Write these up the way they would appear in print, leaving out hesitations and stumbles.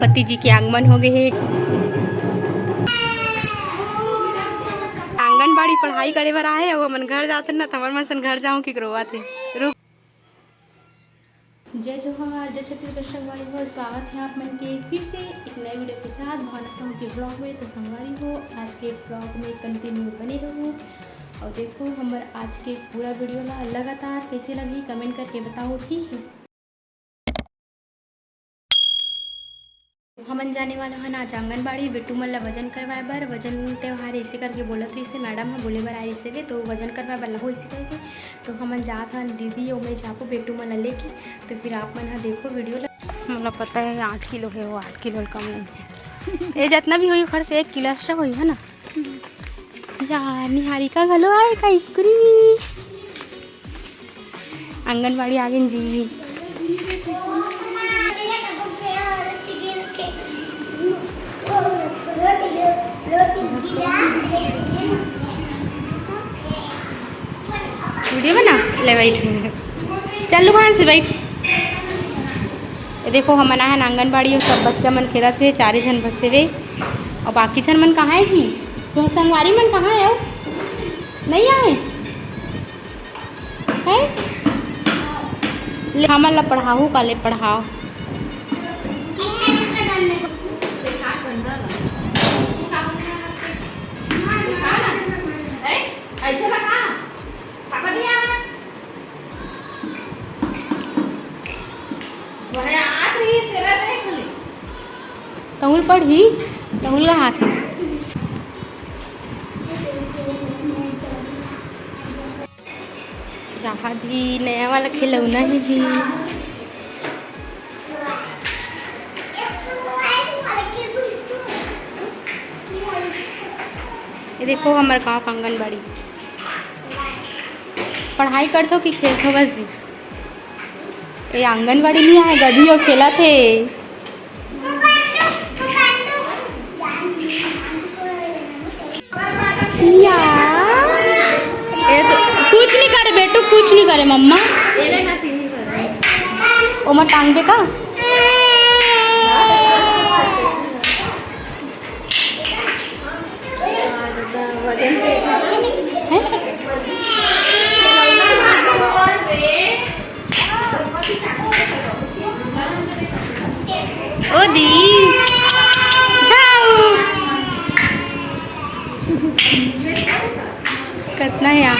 पति जी के आगमन हो गए हैं। आंगनबाड़ी पढ़ाई करे बर आए वो मन घर जाते ना तमर मन सन घर जाऊँ की करवा थे रुक। जय जोहार, जय छत्तीसगढ़ संगवारी हो। स्वागत है आप मन के फिर से एक नए वीडियो के साथ भावना साहू के ब्लॉग में। तो संगवारी हो आज के ब्लॉग में कंटिन्यू बने रहूँ और देखो हमारे आज के पूरा वीडियो ला लगातार कैसे लगी कमेंट करके बताओ, ठीक है। हमन जाने वाला है आज आंगनबाड़ी बेटू मन ला वजन करवाए बर। वजन त्यौहार ऐसे करके बोलत रही से मैडम है बोले बर आई से तो वजन करवाए बर हो इसे करके तो हमन जात हन दीदी और मैं जापो बेटू मन ला लेके। तो फिर आप मन हाँ देखो वीडियो ला। मतलब पता है 8 किलो है वो 8 किलो कम नहीं है ये जितना भी हुई खर्च 1 किलो एक्स्ट्रा हुई है ना यार। निहारिका घलो आए का स्कूल में आंगनबाड़ी आ गई जी। वीडियो बना ले बैठ चलू भान से बैठ। ये देखो हम आना है आंगनबाड़ी और सब बच्चा मन खेला थे 4 जन बसे वे और बाकी जन मन कहाँ है जी। तो संगवारी मन कहाँ है नहीं आए है हमन ला पढ़ाऊ का ले पढ़ाओ। तहुल पढ़ी तहुल का हाथ है जहाँ भी नया वाला खिलौना है जी। ये देखो हमारे गाँव का आंगनबाड़ी पढ़ाई करते हो कि खेलते हो बस जी। ये आंगनबाड़ी नहीं है गधी और खेला थे यार। तो कुछ नहीं करे बेटू कुछ नहीं करे मम्मा ओ मैं टांग पे का ओ दी जाओ कितना है यहाँ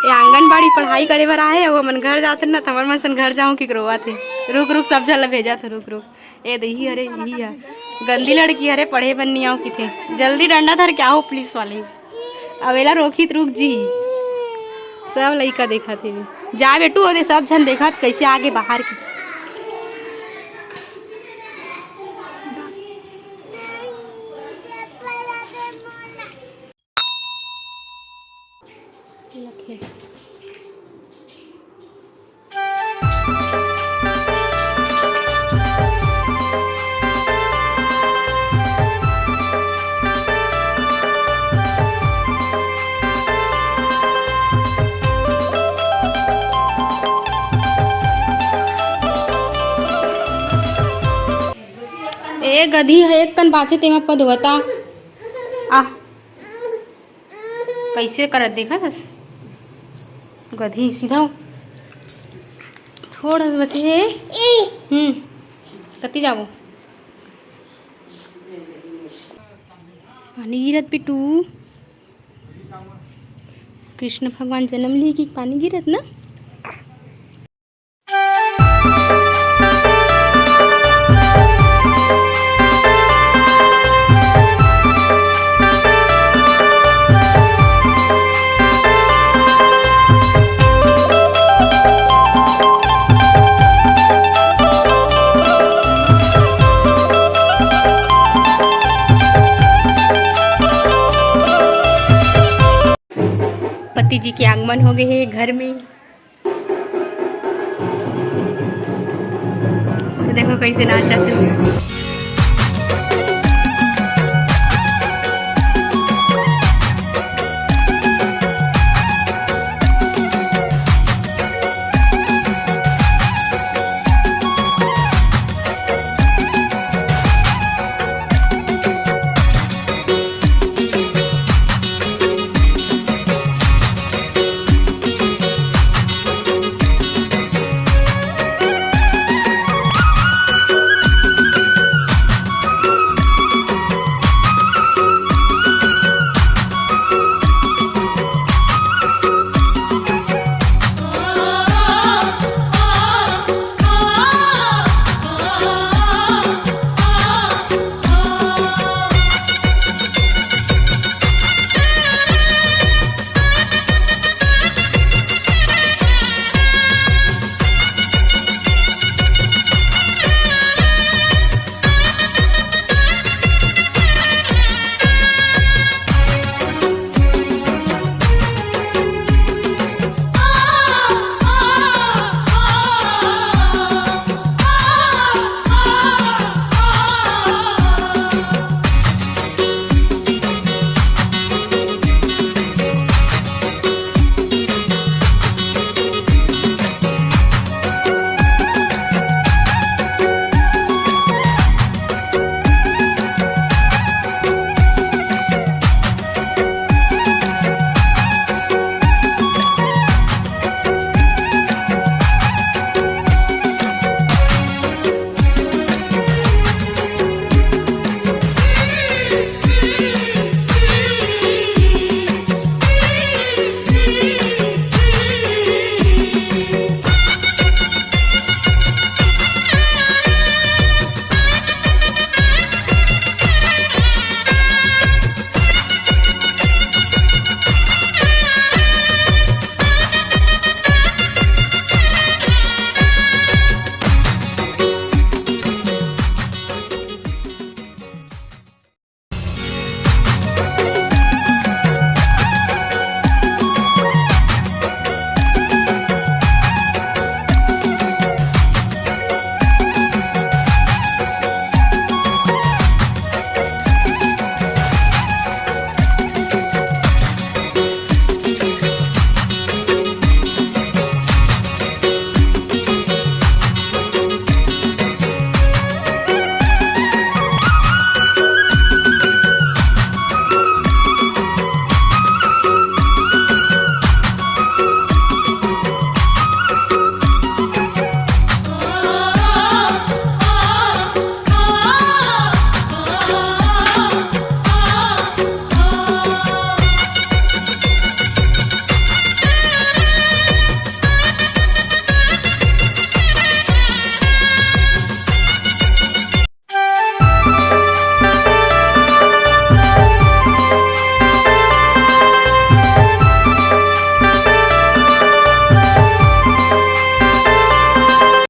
आंगनबाड़ी पढ़ाई करे बर आए वो मन घर जाते ना तमर मन सन घर जाऊँ की करवा थे रुक रुक सब झल भेजा था रुक रुक। ए दही अरे यही है गंदी लड़की अरे पढ़े बन नहीं आओ कि थे जल्दी डंडा धर क्या हो पुलिस वाले अवेला रोकी रुक जी। सब लड़का देखा थे जा बेटू और सब झन देखा कैसे आगे बाहर की ए गधी है एक कन बाचे तेमा पद होता आ कैसे करत देखा बस गधी सीधा थोड़ा सा बचे है कती जाओ पानी गिरत पिटू कृष्ण भगवान जन्म ली कि पानी गिरत ना। पति जी के आगमन हो गए हैं घर में। तो देखो कैसे नाचा थे।